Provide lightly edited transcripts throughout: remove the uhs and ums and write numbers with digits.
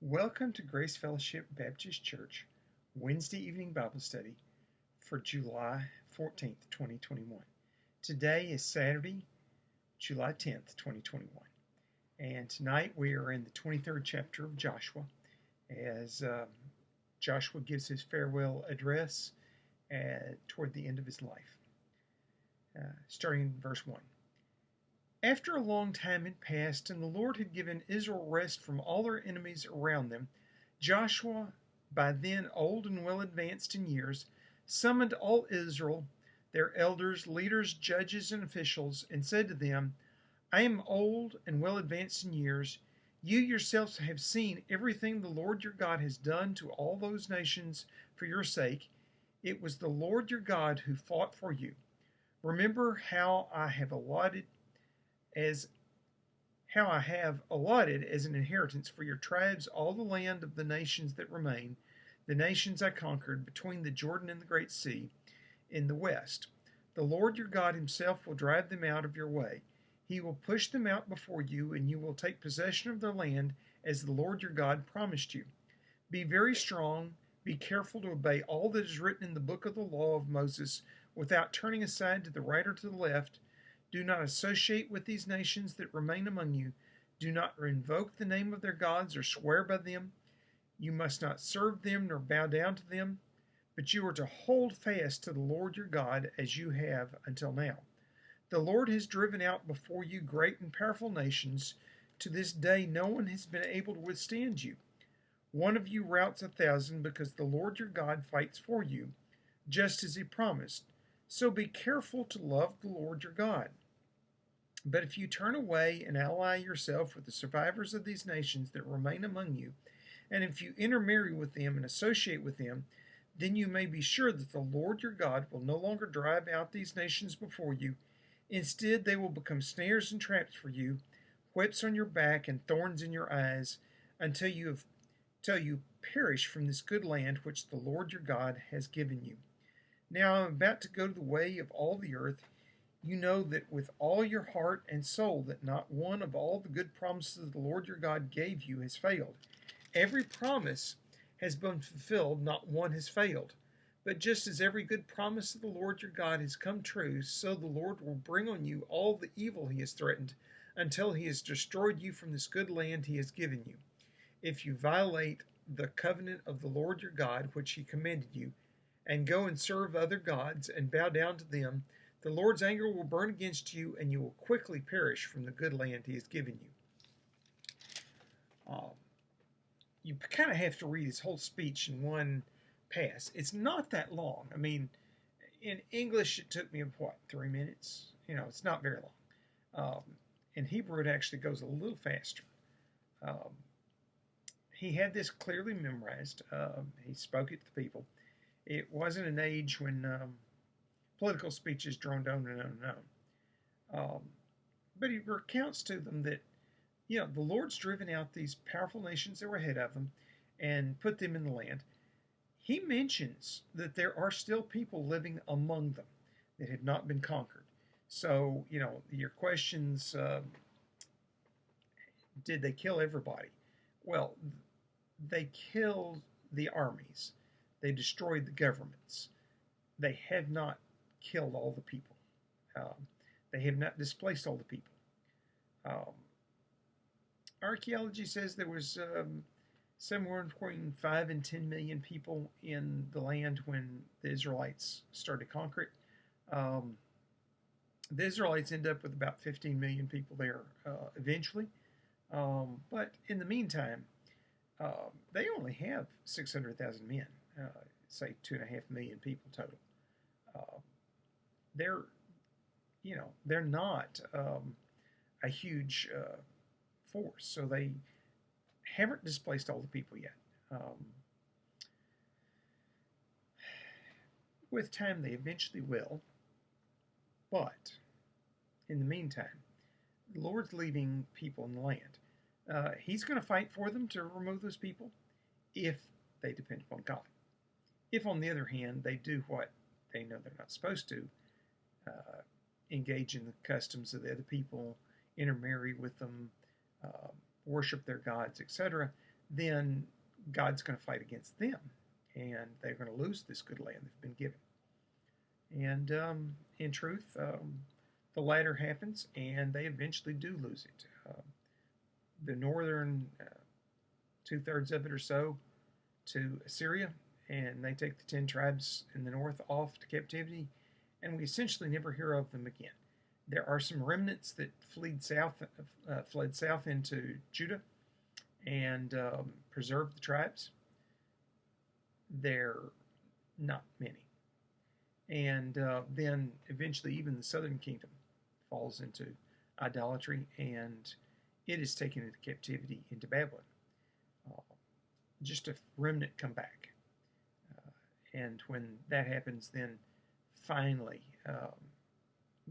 Welcome to Grace Fellowship Baptist Church Wednesday evening Bible study for July 14th, 2021. Today is Saturday, July 10th, 2021. And tonight we are in the 23rd chapter of Joshua as Joshua gives his farewell address toward the end of his life. Starting in verse 1. After a long time had passed, and the Lord had given Israel rest from all their enemies around them, Joshua, by then old and well advanced in years, summoned all Israel, their elders, leaders, judges, and officials, and said to them, I am old and well advanced in years. You yourselves have seen everything the Lord your God has done to all those nations for your sake. It was the Lord your God who fought for you. Remember how I have allotted as an inheritance for your tribes all the land of the nations that remain, the nations I conquered between the Jordan and the Great Sea in the west. The Lord your God himself will drive them out of your way. He will push them out before you, and you will take possession of their land as the Lord your God promised you. Be very strong, be careful to obey all that is written in the book of the law of Moses, without turning aside to the right or to the left. Do not associate with these nations that remain among you. Do not invoke the name of their gods or swear by them. You must not serve them nor bow down to them, but you are to hold fast to the Lord your God as you have until now. The Lord has driven out before you great and powerful nations. To this day no one has been able to withstand you. One of you routs 1,000 because the Lord your God fights for you, just as he promised. So be careful to love the Lord your God. But if you turn away and ally yourself with the survivors of these nations that remain among you, and if you intermarry with them and associate with them, then you may be sure that the Lord your God will no longer drive out these nations before you. Instead, they will become snares and traps for you, whips on your back and thorns in your eyes, until you perish from this good land which the Lord your God has given you. Now I am about to go to the way of all the earth. You know that with all your heart and soul that not one of all the good promises the Lord your God gave you has failed. Every promise has been fulfilled, not one has failed. But just as every good promise of the Lord your God has come true, so the Lord will bring on you all the evil he has threatened, until he has destroyed you from this good land he has given you. If you violate the covenant of the Lord your God, which he commanded you, and go and serve other gods and bow down to them, the Lord's anger will burn against you, and you will quickly perish from the good land he has given you. You kind of have to read his whole speech in one pass. It's not that long. I mean, in English, it took me, 3 minutes? It's not very long. In Hebrew, it actually goes a little faster. He had this clearly memorized. He spoke it to the people. It wasn't an age when political speeches droned on and on and on. But he recounts to them that, the Lord's driven out these powerful nations that were ahead of them and put them in the land. He mentions that there are still people living among them that have not been conquered. So, your questions, did they kill everybody? Well, they killed the armies. They destroyed the governments. They have not killed all the people. They have not displaced all the people. Archaeology says there was somewhere between 5 and 10 million people in the land when the Israelites started to conquer it. The Israelites end up with about 15 million people there eventually. But in the meantime, they only have 600,000 men, say 2.5 million people total. They're not a huge force, so they haven't displaced all the people yet. With time, they eventually will, but in the meantime, the Lord's leaving people in the land. He's going to fight for them to remove those people if they depend upon God. If, on the other hand, they do what they know they're not supposed to, engage in the customs of the other people, intermarry with them, worship their gods, etc., then God's going to fight against them, and they're going to lose this good land they've been given. And in truth, the latter happens, and they eventually do lose it. The northern 2/3 of it or so to Assyria, and they take the 10 tribes in the north off to captivity, and we essentially never hear of them again. There are some remnants that fled south into Judah and preserved the tribes. They're not many. And then eventually even the southern kingdom falls into idolatry, and it is taken into captivity into Babylon. Just a remnant come back. And when that happens, then finally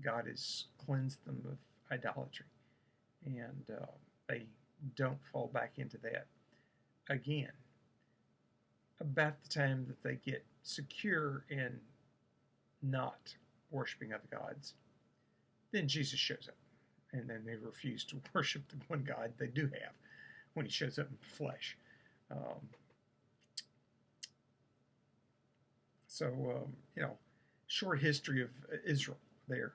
God has cleansed them of idolatry, and they don't fall back into that again. About the time that they get secure in not worshiping other gods, then Jesus shows up, and then they refuse to worship the one God they do have when he shows up in flesh. Short history of Israel there.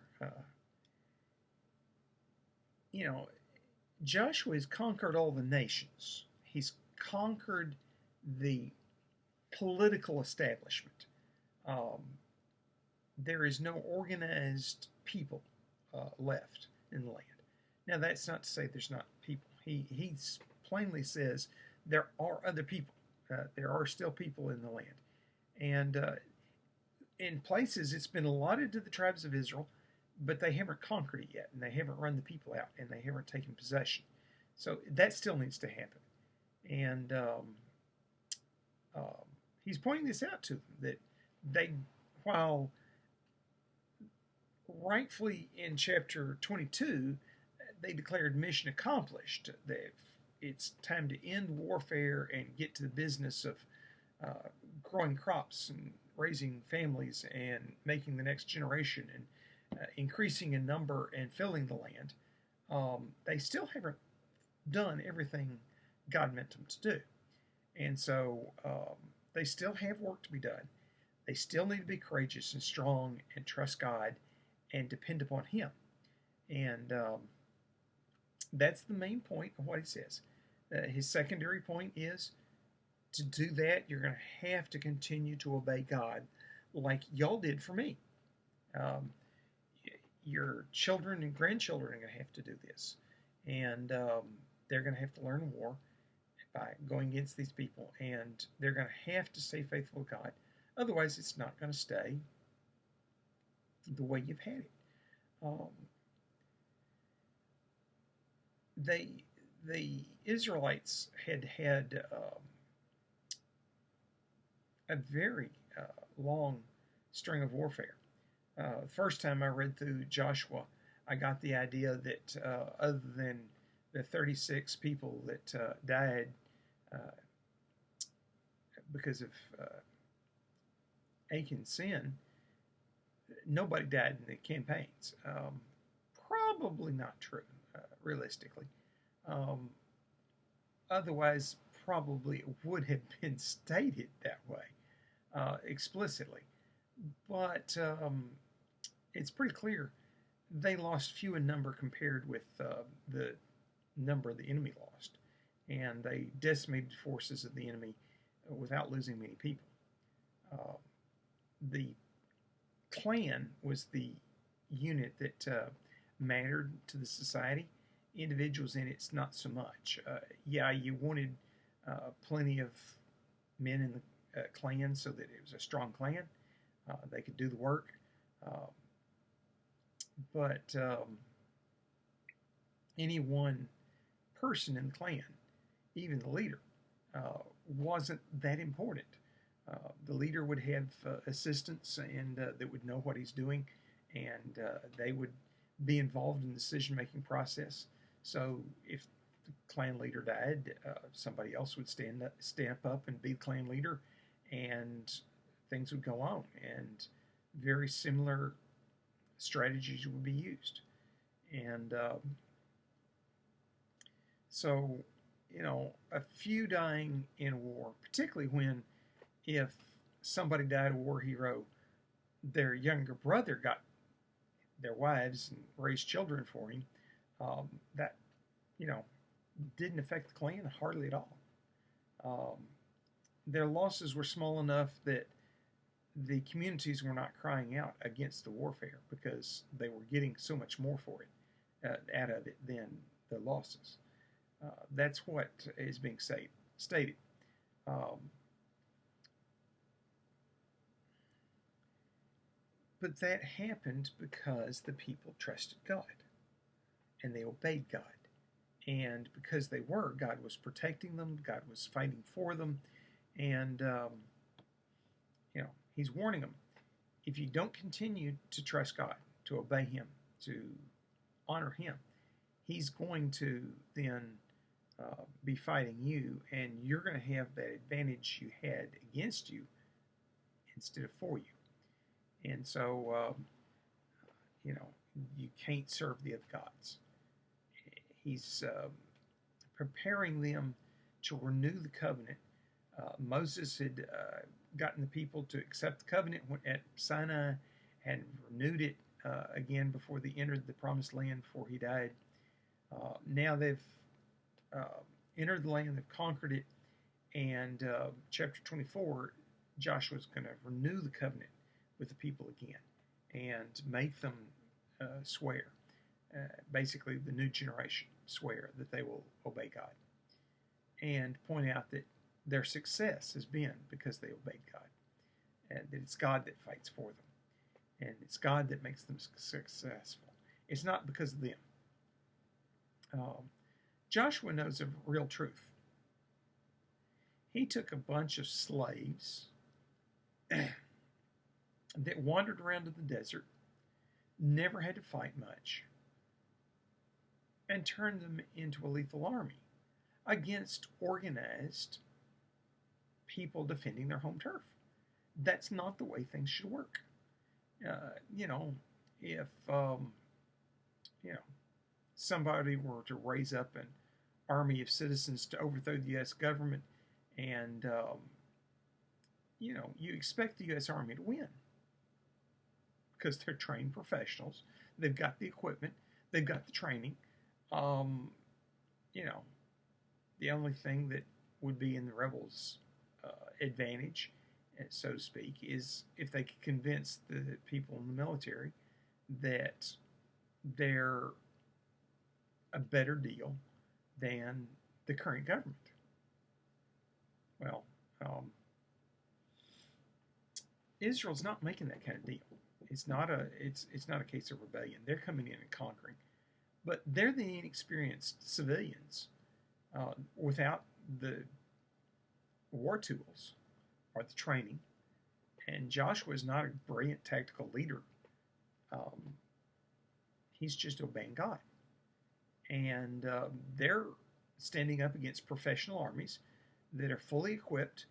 Joshua has conquered all the nations. He's conquered the political establishment. There is no organized people left in the land. Now, that's not to say there's not people. He plainly says there are other people. There are still people in the land. And in places, it's been allotted to the tribes of Israel, but they haven't conquered it yet, and they haven't run the people out, and they haven't taken possession. So that still needs to happen. And he's pointing this out to them, that they, while rightfully in chapter 22, they declared mission accomplished. It's time to end warfare and get to the business of growing crops and raising families and making the next generation and increasing in number and filling the land. They still haven't done everything God meant them to do. And so they still have work to be done. They still need to be courageous and strong and trust God and depend upon Him. And that's the main point of what he says. His secondary point is, to do that, you're going to have to continue to obey God like y'all did for me. Your children and grandchildren are going to have to do this. And they're going to have to learn war by going against these people. And they're going to have to stay faithful to God. Otherwise, it's not going to stay the way you've had it. The Israelites had a very long string of warfare. The first time I read through Joshua, I got the idea that other than the 36 people that died because of Achan's sin, nobody died in the campaigns. Probably not true, realistically. Otherwise, probably it would have been stated that way, explicitly. But it's pretty clear they lost few in number compared with the number the enemy lost. And they decimated forces of the enemy without losing many people. The clan was the unit that mattered to the society. Individuals in it's not so much. You wanted plenty of men in the clan so that it was a strong clan. They could do the work. But any one person in the clan, even the leader, wasn't that important. The leader would have assistants and that would know what he's doing, and they would be involved in the decision-making process. So if the clan leader died, somebody else would step up and be the clan leader, and things would go on, and very similar strategies would be used. And so a few dying in war, particularly when if somebody died a war hero, their younger brother got their wives and raised children for him. That, you know, didn't affect the Klan hardly at all. Um, their losses were small enough that the communities were not crying out against the warfare because they were getting so much more for it out of it than the losses. That's what is being stated. Um, but that happened because the people trusted God and they obeyed God. And because they were, God was protecting them, God was fighting for them, and He's warning them. If you don't continue to trust God, to obey Him, to honor Him, He's going to then be fighting you, and you're going to have that advantage you had against you instead of for you. And so, you can't serve the other gods. He's preparing them to renew the covenant. Moses had gotten the people to accept the covenant at Sinai and renewed it again before they entered the promised land before he died. Now they've entered the land, they've conquered it, and chapter 24, Joshua's going to renew the covenant with the people again and make them swear, basically the new generation swear that they will obey God, and point out that their success has been because they obeyed God, and that it's God that fights for them, and it's God that makes them successful. It's not because of them. Joshua knows a real truth. He took a bunch of slaves that wandered around in the desert, never had to fight much, and turned them into a lethal army against organized people defending their home turf. That's not the way things should work. If somebody were to raise up an army of citizens to overthrow the U.S. government, and you expect the U.S. Army to win because they're trained professionals. They've got the equipment. They've got the training. The only thing that would be in the rebels' advantage, so to speak, is if they could convince the people in the military that they're a better deal than the current government. Well, Israel's not making that kind of deal. It's not a case of rebellion. They're coming in and conquering, but they're the inexperienced civilians without the war tools or the training. And Joshua is not a brilliant tactical leader. He's just obeying God, and they're standing up against professional armies that are fully equipped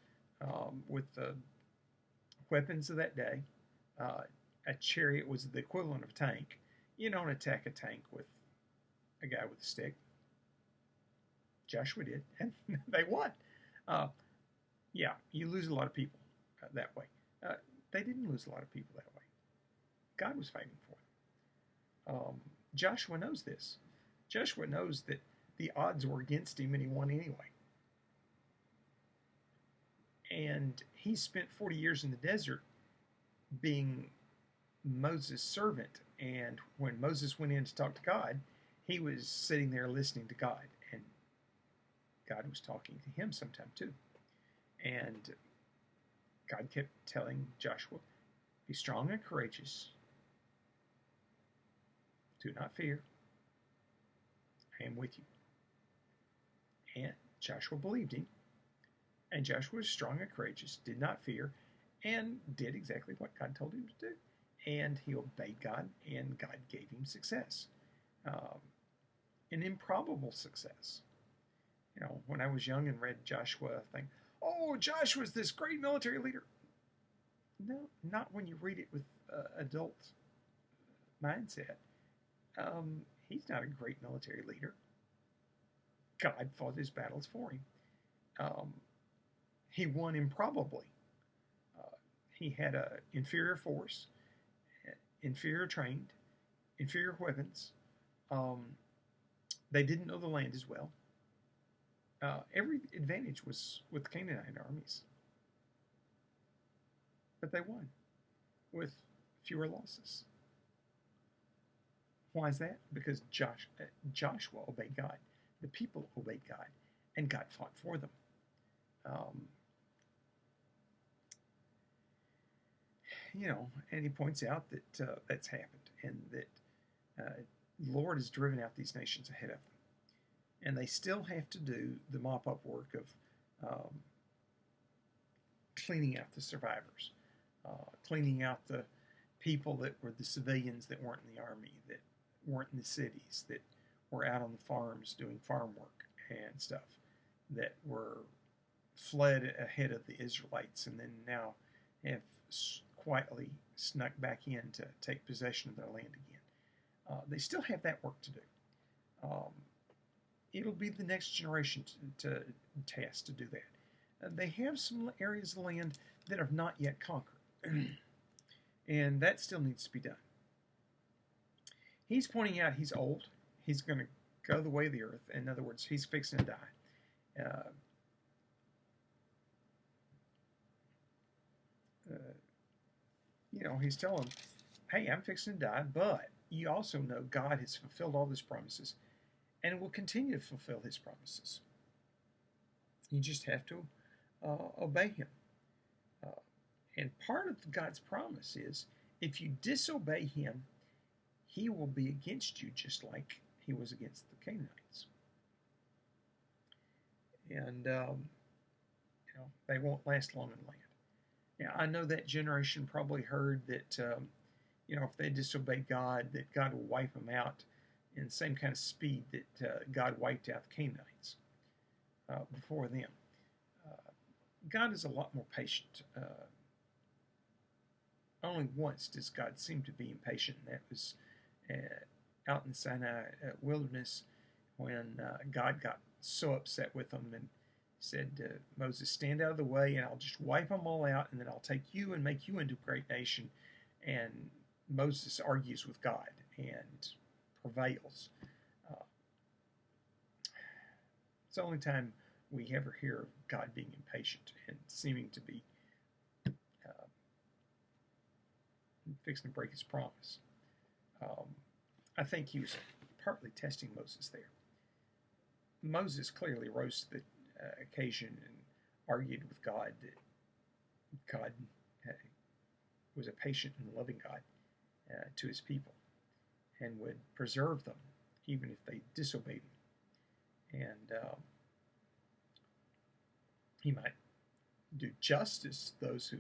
with the weapons of that day. A chariot was the equivalent of a tank. You don't attack a tank with a guy with a stick. Joshua did, and they won. You lose a lot of people that way. They didn't lose a lot of people that way. God was fighting for them. Joshua knows this. Joshua knows that the odds were against him and he won anyway. And he spent 40 years in the desert being Moses' servant. And when Moses went in to talk to God, he was sitting there listening to God. And God was talking to him sometime too. And God kept telling Joshua, be strong and courageous. Do not fear. I am with you. And Joshua believed him. And Joshua was strong and courageous, did not fear, and did exactly what God told him to do. And he obeyed God, and God gave him success. An improbable success. When I was young and read Joshua, I think, oh, Joshua's this great military leader. No, not when you read it with adult mindset. He's not a great military leader. God fought his battles for him. Um, he won improbably. Uh, he had an inferior force, inferior trained, inferior weapons. Um, they didn't know the land as well. Every advantage was with the Canaanite armies, but they won with fewer losses. Why is that? Because Joshua obeyed God, the people obeyed God, and God fought for them. Um, and he points out that that's happened, and that the Lord has driven out these nations ahead of them, and they still have to do the mop-up work of cleaning out the survivors, cleaning out the people that were the civilians that weren't in the army, that weren't in the cities, that were out on the farms doing farm work and stuff, that were fled ahead of the Israelites and then now have quietly snuck back in to take possession of their land again. They still have that work to do. It'll be the next generation to task to do that. They have some areas of land that have not yet conquered, and that still needs to be done. He's pointing out he's old. He's going to go the way of the earth. In other words, he's fixing to die. He's telling them, hey, I'm fixing to die, but you also know God has fulfilled all his promises and will continue to fulfill his promises. You just have to obey him. And part of God's promise is if you disobey him, he will be against you just like he was against the Canaanites. And, they won't last long in land. Now, I know that generation probably heard that, if they disobey God, that God will wipe them out in the same kind of speed that God wiped out the Canaanites before them. God is a lot more patient. Only once does God seem to be impatient, and that was out in the Sinai wilderness when God got so upset with them and said, Moses, stand out of the way and I'll just wipe them all out, and then I'll take you and make you into a great nation. And Moses argues with God and prevails. It's the only time we ever hear of God being impatient and seeming to be fixing to break his promise. I think he was partly testing Moses there. Moses clearly rose to the occasion and argued with God that God was a patient and loving God to his people and would preserve them even if they disobeyed him. And he might do justice to those who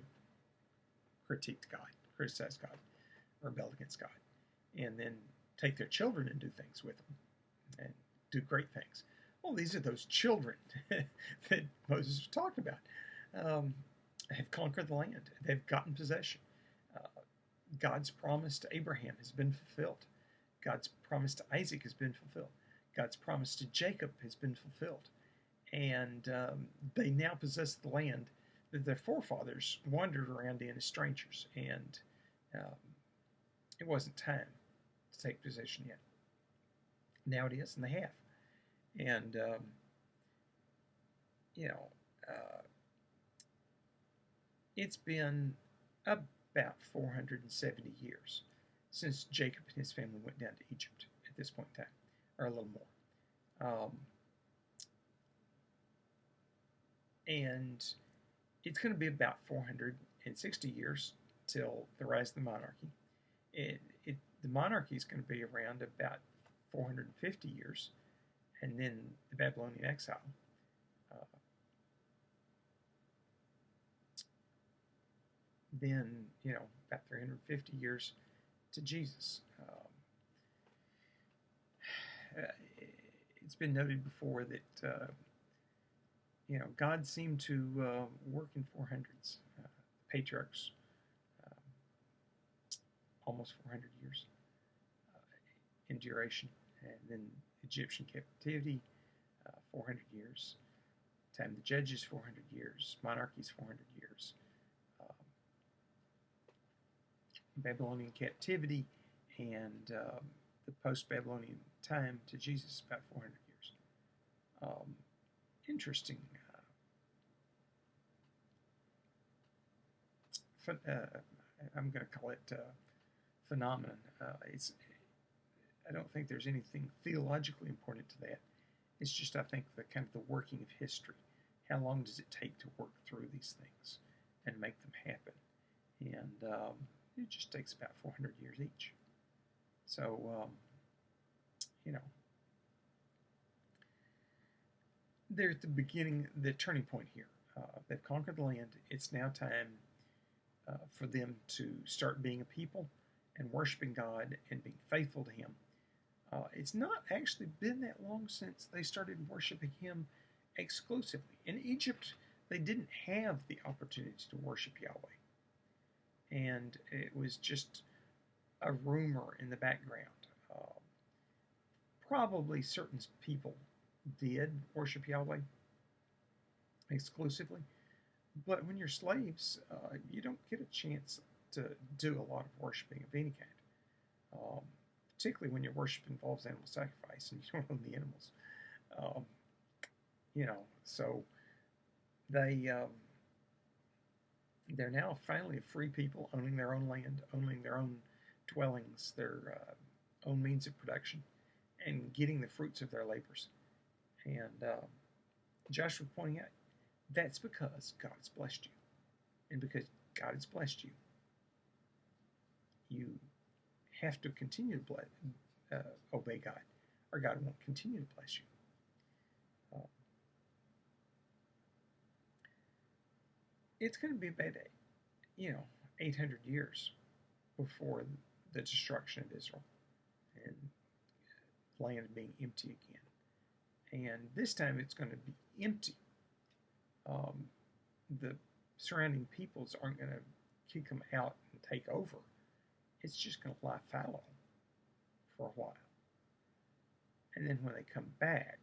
criticized God, rebelled against God, and then take their children and do things with them and do great things. Well, these are those children that Moses was talking about. Have conquered the land. They've gotten possession. God's promise to Abraham has been fulfilled. God's promise to Isaac has been fulfilled. God's promise to Jacob has been fulfilled. And they now possess the land that their forefathers wandered around in as strangers. And it wasn't time to take possession yet. Now it is, and they have. And, it's been about 470 years since Jacob and his family went down to Egypt at this point in time, or a little more. And it's going to be about 460 years till the rise of the monarchy. The monarchy is going to be around about 450 years, and then the Babylonian exile. Then, about 350 years to Jesus. It's been noted before that, God seemed to work in 400s. Patriarchs, almost 400 years in duration. And then Egyptian captivity, 400 years. Time of the Judges, 400 years. Monarchies, 400 years. Um, Babylonian captivity and the post-Babylonian time to Jesus, about 400 years. Interesting. I'm going to call it phenomenon. I don't think there's anything theologically important to that. It's just, I think, the kind of the working of history. How long does it take to work through these things and make them happen? And it just takes about 400 years each. So, they're at the beginning, the turning point here. They've conquered the land. It's now time for them to start being a people and worshiping God and being faithful to Him. It's not actually been that long since they started worshiping Him exclusively. In Egypt, they didn't have the opportunity to worship Yahweh. And it was just a rumor in the background. Probably certain people did worship Yahweh exclusively. But when you're slaves, you don't get a chance to do a lot of worshiping of any kind. Particularly when your worship involves animal sacrifice and you don't own the animals. So they're now finally a free people, owning their own land, owning their own dwellings, their own means of production, and getting the fruits of their labors. And Joshua pointing out, that's because God has blessed you. And because God has blessed you, you have to continue to obey God, or God won't continue to bless you. It's going to be about 800 years before the destruction of Israel and land being empty again. And this time it's going to be empty. The surrounding peoples aren't going to kick them out and take over. It's just going to lie fallow for a while. And then when they come back,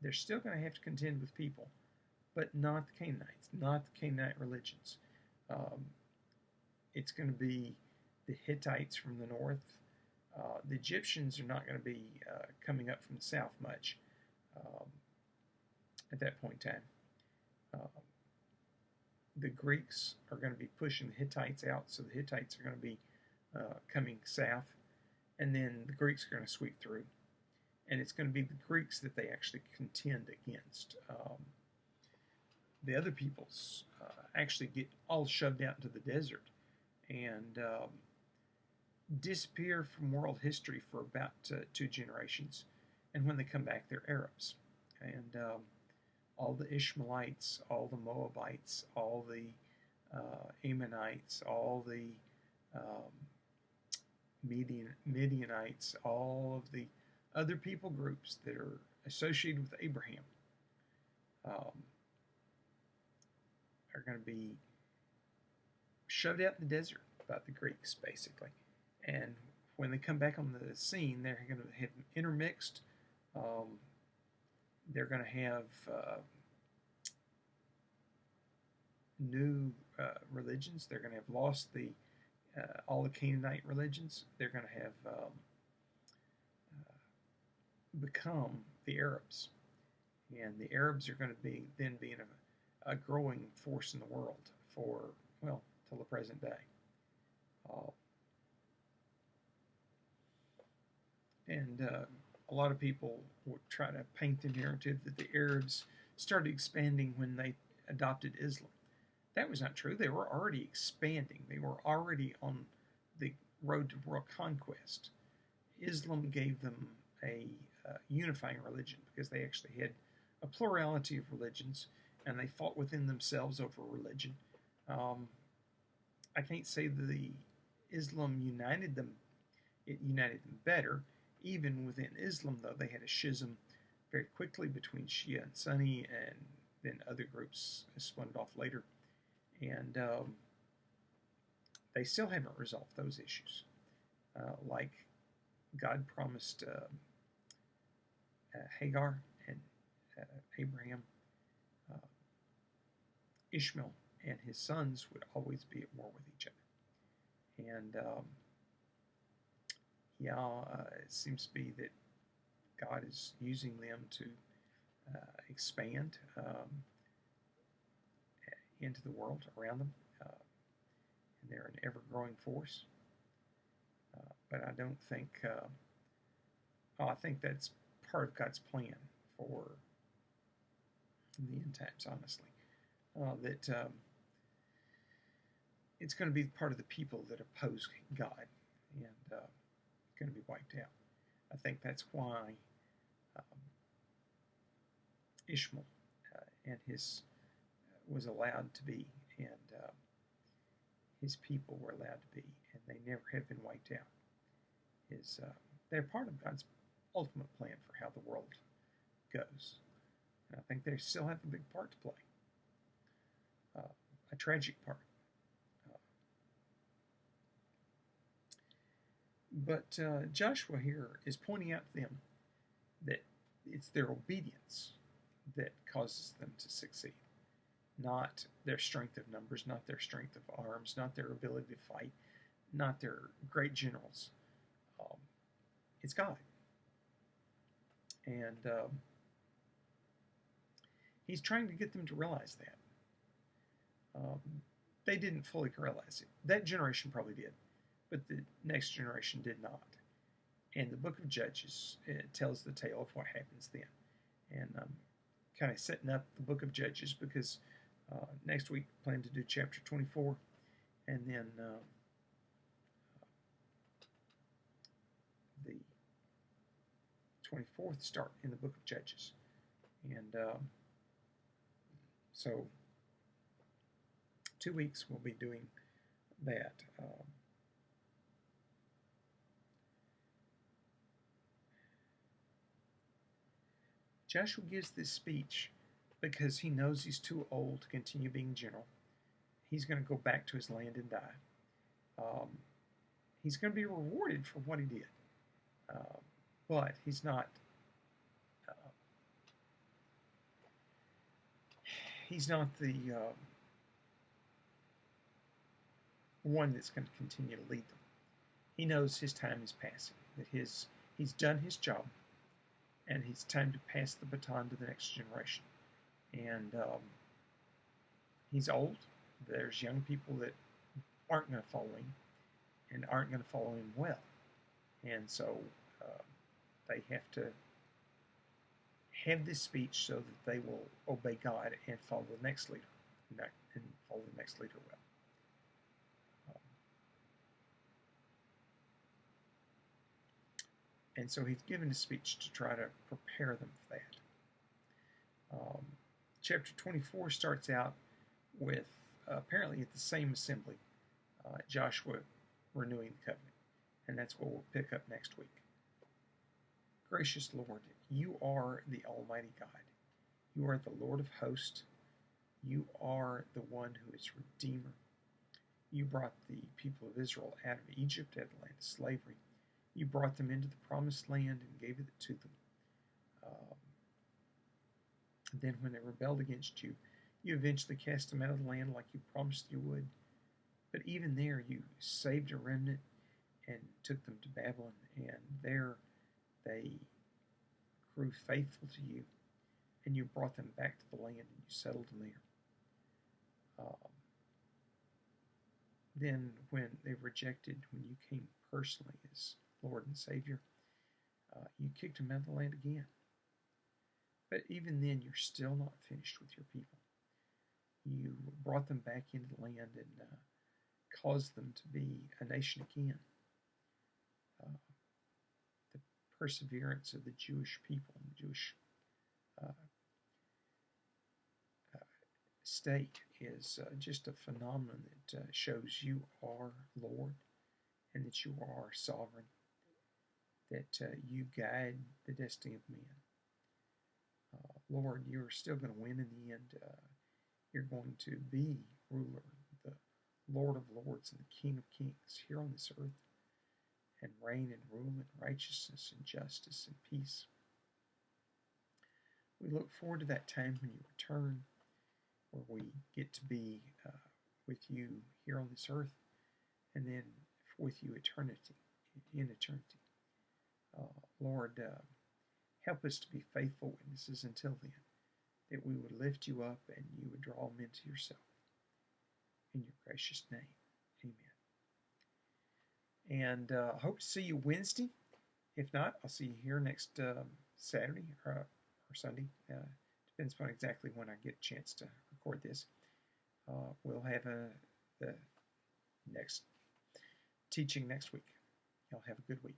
they're still going to have to contend with people, but not the Canaanites, not the Canaanite religions. It's going to be the Hittites from the north. The Egyptians are not going to be coming up from the south much at that point in time. The Greeks are going to be pushing the Hittites out, so the Hittites are going to be coming south, and then the Greeks are going to sweep through. And it's going to be the Greeks that they actually contend against. The other peoples actually get all shoved out into the desert and disappear from world history for about 2 generations. And when they come back, they're Arabs. And all the Ishmaelites, all the Moabites, all the Ammonites, all the Midianites, all of the other people groups that are associated with Abraham are going to be shoved out in the desert by the Greeks, basically. And when they come back on the scene, they're going to have intermixed. They're going to have new religions. They're going to have lost all the Canaanite religions. They're going to have become the Arabs, and the Arabs are going to be then being a growing force in the world for till the present day. And a lot of people would try to paint the narrative that the Arabs started expanding when they adopted Islam. That was not true. They were already expanding. They were already on the road to world conquest. Islam gave them a unifying religion because they actually had a plurality of religions, and they fought within themselves over religion. I can't say that the Islam united them. It united them better. Even within Islam, though, they had a schism very quickly between Shia and Sunni, and then other groups spun it off later. And they still haven't resolved those issues. Like God promised Hagar and Abraham, uh, Ishmael and his sons would always be at war with each other. And it seems to be that God is using them to expand into the world around them. And they're an ever-growing force. But I don't think, I think that's part of God's plan for the end times, honestly. That it's going to be part of the people that oppose God and going to be wiped out. I think that's why Ishmael and his was allowed to be, and his people were allowed to be, and they never have been wiped out. They're part of God's ultimate plan for how the world goes. And I think they still have a big part to play, a tragic part. But Joshua here is pointing out to them that it's their obedience that causes them to succeed, not their strength of numbers, not their strength of arms, not their ability to fight, not their great generals. It's God. And he's trying to get them to realize that. They didn't fully realize it. That generation probably did, but the next generation did not. And the book of Judges, it tells the tale of what happens then. And I'm kind of setting up the book of Judges because next week I plan to do chapter 24, and then the 24th start in the book of Judges. And so 2 weeks we'll be doing that. Joshua gives this speech because he knows he's too old to continue being general. He's going to go back to his land and die. He's going to be rewarded for what he did. But he's not the one that's going to continue to lead them. He knows his time is passing, that he's done his job, and it's time to pass the baton to the next generation. And he's old. There's young people that aren't going to follow him and aren't going to follow him well. And so they have to have this speech so that they will obey God and follow the next leader, and follow the next leader well. And so he's given a speech to try to prepare them for that. Chapter 24 starts out with apparently at the same assembly, Joshua renewing the covenant. And that's what we'll pick up next week. Gracious Lord, you are the Almighty God. You are the Lord of hosts. You are the one who is Redeemer. You brought the people of Israel out of Egypt, out of the land of slavery. You brought them into the promised land and gave it to them. Then when they rebelled against you, you eventually cast them out of the land like you promised you would. But even there, you saved a remnant and took them to Babylon, and there they grew faithful to you, and you brought them back to the land, and you settled them there. Then when they rejected, when you came personally as Lord and Savior, you kicked them out of the land again. But even then, you're still not finished with your people. You brought them back into the land and caused them to be a nation again. The perseverance of the Jewish people and the Jewish state is just a phenomenon that shows you are Lord and that you are sovereign, that you guide the destiny of man. Lord, you're still going to win in the end. You're going to be ruler, the Lord of lords and the King of kings here on this earth, and reign and rule in righteousness and justice and peace. We look forward to that time when you return, where we get to be with you here on this earth, and then with you in eternity. Lord, help us to be faithful witnesses until then, that we would lift you up and you would draw them into yourself. In your gracious name, amen. And I hope to see you Wednesday. If not, I'll see you here next Saturday or Sunday. Depends on exactly when I get a chance to record this. We'll have the next teaching next week. Y'all have a good week.